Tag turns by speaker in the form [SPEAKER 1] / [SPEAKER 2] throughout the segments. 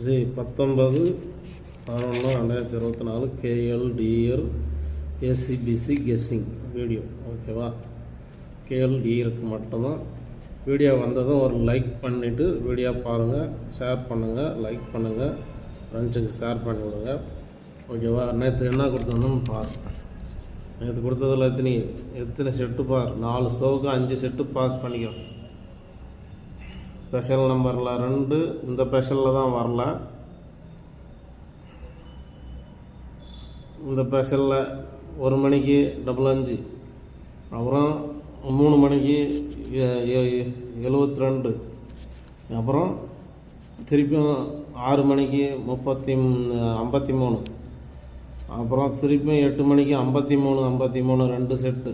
[SPEAKER 1] G19/11/2024 KLDR ACBC guessing video. ஓகேவா? KLDRக்கு மட்டும்தான் video வந்ததும் ஒரு லைக் பண்ணிவிட்டு வீடியோ பாருங்கள், ஷேர் பண்ணுங்கள், லைக் பண்ணுங்கள், ஃப்ரெண்ட்ஸுக்கு ஷேர் பண்ணி விடுங்க. ஓகேவா? நேற்று என்ன கொடுத்துருந்தோன்னு பாரு. நேற்று கொடுத்ததில் எத்தனை செட்டு பார். 4 ஷோவுக்கு 5 செட்டு பாஸ் பண்ணிக்கிறோம். ஸ்பெஷல் நம்பரில் 2 இந்த ஸ்பெஷலில் தான் வரல. இந்த ஸ்பெஷலில் 1 மணிக்கு 55, அப்புறம் 3 மணிக்கு 72, அப்புறம் திருப்பியும் 6 மணிக்கு 53, அப்புறம் திருப்பியும் 8 மணிக்கு 53 2 செட்டு,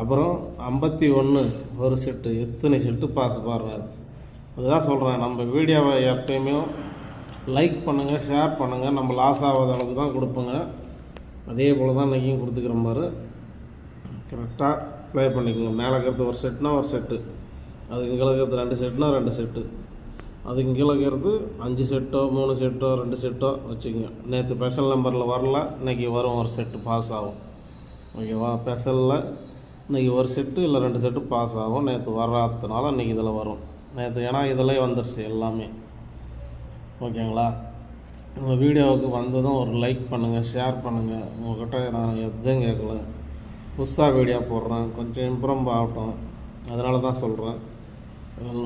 [SPEAKER 1] அப்புறம் 51 ஒரு செட்டு. எத்தனை செட்டு பாஸ் பாருங்கள். அதுதான் சொல்கிறேன், நம்ம வீடியோவை எப்பயுமே லைக் பண்ணுங்கள், ஷேர் பண்ணுங்கள். நம்ம லாஸ் ஆகாத அளவுக்கு தான் கொடுப்போங்க. அதே போல் தான் இன்றைக்கும் கொடுத்துக்கிற மாதிரி கரெக்டாக ப்ளே பண்ணிக்கோங்க. மேலே இருக்கிறது ஒரு செட்னா ஒரு செட்டு, அதுக்கு கீழே இருக்கிறது 2 செட்னா 2 செட்டு, அதுக்கு கீழே இருக்கிறது 5 செட்டோ 3 செட்டோ 2 செட்டோ வச்சுக்கோங்க. நேற்று ஸ்பெஷல் நம்பரில் வரல, இன்றைக்கி வரும் ஒரு செட்டு பாஸ் ஆகும். ஓகேவா? ஸ்பெஷலில் இன்றைக்கி ஒரு செட்டு இல்லை 2 செட்டு பாஸ் ஆகும். நேற்று வராததுனால இன்றைக்கி இதில் வரும். நேற்று ஏன்னா இதில் வந்துடுச்சு எல்லாமே. ஓகேங்களா? உங்கள் வீடியோவுக்கு வந்ததும் ஒரு லைக் பண்ணுங்கள், ஷேர் பண்ணுங்கள். உங்கள்கிட்ட நான் எதுவும் கேட்கல, புதுசாக வீடியோ போடுறேன், கொஞ்சம் இம்ப்ரூவ் ஆகட்டும். அதனால தான் சொல்கிறேன்.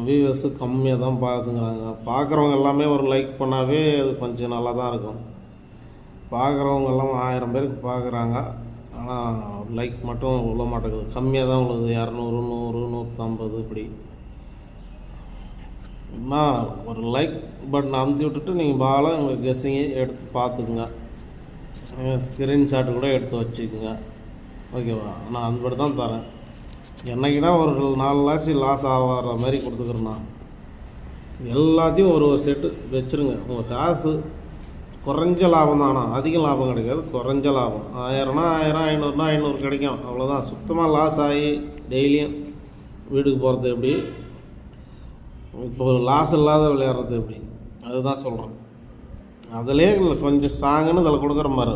[SPEAKER 1] வியூவர்ஸு கம்மியாக தான் பார்த்துங்கிறாங்க. பார்க்குறவங்க எல்லாமே ஒரு லைக் பண்ணாவே அது கொஞ்சம் நல்லா தான் இருக்கும். பார்க்குறவங்க எல்லாம் 1000 பேருக்கு பார்க்குறாங்க, ஆனால் லைக் மட்டும் விழ மாட்டேங்குது. கம்மியாக தான் உள்ளது. 200, 100, 150 இப்படி. ஒரு லைக் பட்டன் அமுத்தி விட்டுட்டு நீங்கள் பாலை உங்கள் கெஸ்ஸிங்கை எடுத்து பார்த்துக்குங்க. ஸ்க்ரீன்ஷாட்டு கூட எடுத்து வச்சுக்கோங்க. ஓகேவா? நான் அன்படி தான் தரேன். என்றைக்குனா ஒரு 4 லாஸ் ஆகிற மாதிரி கொடுத்துக்கிறேண்ணா. எல்லாத்தையும் ஒரு செட்டு வச்சுருங்க. உங்கள் காசு குறைஞ்ச லாபம் தானா, அதிக லாபம் கிடைக்காது, குறைஞ்ச லாபம். 1000னா 1000, 500னா 500 கிடைக்கும், அவ்வளோதான். சுத்தமாக லாஸ் ஆகி டெய்லியும் வீட்டுக்கு போகிறது எப்படி, இப்போ லாஸ் இல்லாத விளையாடுறது எப்படி, அதுதான் சொல்கிறேன். அதிலே கொஞ்சம் ஸ்ட்ராங்குன்னு இதில் கொடுக்குற மாதிரி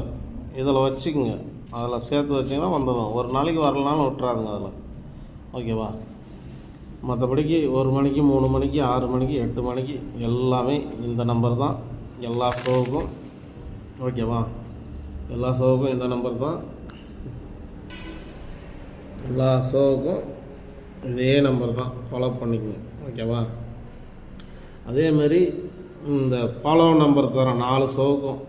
[SPEAKER 1] இதில் வச்சுக்கோங்க. அதில் சேர்த்து வச்சிங்கன்னா வந்துடும். ஒரு நாளைக்கு வரலனாலும் விட்டுறாதுங்க அதில். ஓகேவா? மற்றபடிக்கு 1 மணிக்கு 3 மணிக்கு 6 மணிக்கு 8 மணிக்கு எல்லாமே இந்த நம்பர் தான் எல்லா ஷோவுக்கும். ஓகேவா? எல்லா ஷோவுக்கும் இந்த நம்பர் தான். எல்லா ஷோவுக்கும் இதே நம்பர் தான். ஃபாலோ பண்ணிக்கோங்க. ஓகேவா? அதேமாரி இந்த ஃபாலோ நம்பர் தரேன் 4 ஷோவுக்கும்.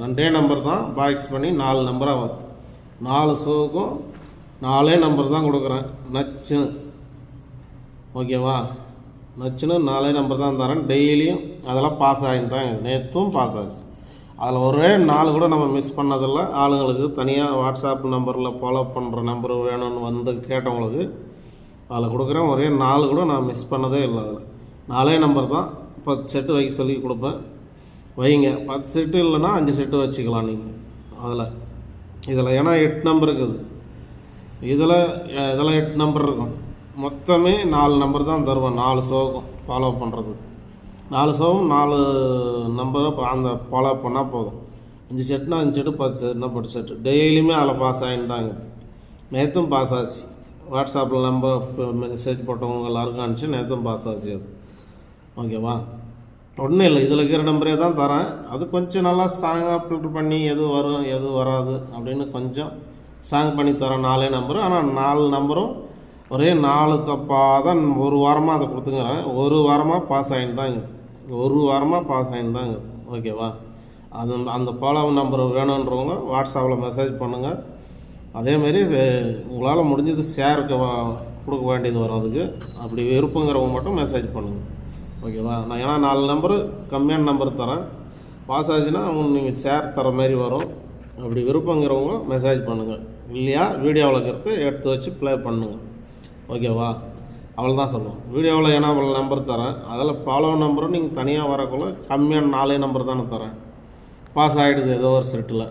[SPEAKER 1] 2 நம்பர் தான் பாக்ஸ் பண்ணி 4 நம்பராக வரும். 4 ஷோவுக்கும் 4 நம்பர் தான் கொடுக்குறேன். நச்சுன்னு. ஓகேவா? நச்சுன்னு 4 நம்பர் தான் தரேன். டெய்லியும் அதெல்லாம் பாஸ் ஆகின்னு தான். நேற்றும் பாஸ் ஆச்சு. அதில் ஒரே 4 கூட நம்ம மிஸ் பண்ணதில்லை. ஆளுங்களுக்கு தனியாக வாட்ஸ்அப் நம்பரில் ஃபாலோ பண்ணுற நம்பர் வேணும்னு வந்து கேட்டவங்களுக்கு அதில் கொடுக்குறேன். ஒரே 4 கூட நான் மிஸ் பண்ணதே இல்லை. அதில் 4 நம்பர் தான். 10 செட்டு வைக்க சொல்லி கொடுப்பேன், வைங்க. 10 செட்டு இல்லைன்னா 5 செட்டு வச்சுக்கலாம் நீங்கள் இதில். ஏன்னா 8 நம்பர் இருக்குது இதில் 8 நம்பர் இருக்கும். மொத்தமே 4 நம்பர் தான் தருவேன் 4 ஷோவுக்கும் ஃபாலோ பண்ணுறது. 4 ஷோவும் 4 நம்பரை அந்த ஃபாலோ பண்ணால் போதும். 5 செட்டுனா 5 செட்டு, 10 செட்டுனா 10 செட்டு. டெய்லியுமே அதில் பாஸ் ஆகிட்டாங்க. நேற்றும் பாஸ் ஆச்சு. வாட்ஸ்அப்பில் நம்பர் மெசேஜ் போட்டவங்க எல்லாருக்கும் அனுப்பிச்சு நேற்றும் பாஸ் ஆச்சு அது. ஓகேவா? ஒன்றும் இல்லை, இதில் இருக்கிற நம்பரே தான் தரேன். அது கொஞ்சம் நல்லா ஸ்ட்ராங்காக ஃபில்ட்ரு பண்ணி எது வரும் எது வராது அப்படின்னு கொஞ்சம் ஸ்ட்ராங் பண்ணி தரேன். 4 நம்பரு. ஆனால் 4 நம்பரும் ஒரே 4 தப்பாக தான். 1 வாரமாக அதை கொடுத்துங்கிறேன். 1 வாரமாக பாஸ் ஆகின்னு தாங்க. 1 வாரமாக பாஸ் ஆகின்னு தாங்க. ஓகேவா? அந்த ஃபாலோ நம்பர் வேணுன்றவங்க வாட்ஸ்அப்பில் மெசேஜ் பண்ணுங்கள். அதேமாரி உங்களால் முடிஞ்சது ஷேருக்கு கொடுக்க வேண்டியது வரும். அதுக்கு அப்படி விருப்பங்கிறவங்க மட்டும் மெசேஜ் பண்ணுங்கள். ஓகேவா? நான் ஏன்னா 4 நம்பரு கம்மியான நம்பர் தரேன். பாஸ் ஆச்சுன்னா நீங்கள் ஷேர் தர மாதிரி வரும். அப்படி விருப்பங்கிறவங்க மெசேஜ் பண்ணுங்கள். இல்லையா வீடியோவில் இருக்கிறது எடுத்து வச்சு ப்ளே பண்ணுங்கள். ஓகேவா? அவள் தான் சொல்லுவோம். வீடியோவில் ஏன்னா அவ்வளோ நம்பர் தரேன். அதில் ஃபாலோ நம்பரும் நீங்கள் தனியாக வரக்குள்ள கம்மியான 4 நம்பர் தானே தரேன். பாஸ் ஆகிடுது ஏதோ ஒரு செட்டில்.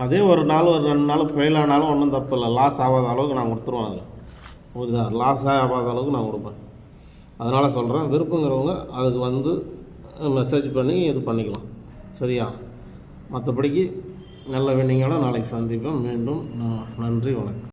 [SPEAKER 1] அதே ஒரு 2 நாள் ஃபெயில் ஆனாலும் ஒன்றும் தப்பு இல்லை. லாஸ் ஆகாத அளவுக்கு நான் கொடுத்துருவேன். அதில் புரியுதா? லாஸ் ஆகாத அளவுக்கு நான் கொடுப்பேன். அதனால் சொல்கிறேன், விருப்பங்கிறவங்க அதுக்கு வந்து மெசேஜ் பண்ணி இது பண்ணிக்கலாம். சரியா? மற்றபடிக்கு நல்ல வின்னிங்கோட நாளைக்கு சந்திப்போம். மீண்டும் நன்றி, வணக்கம்.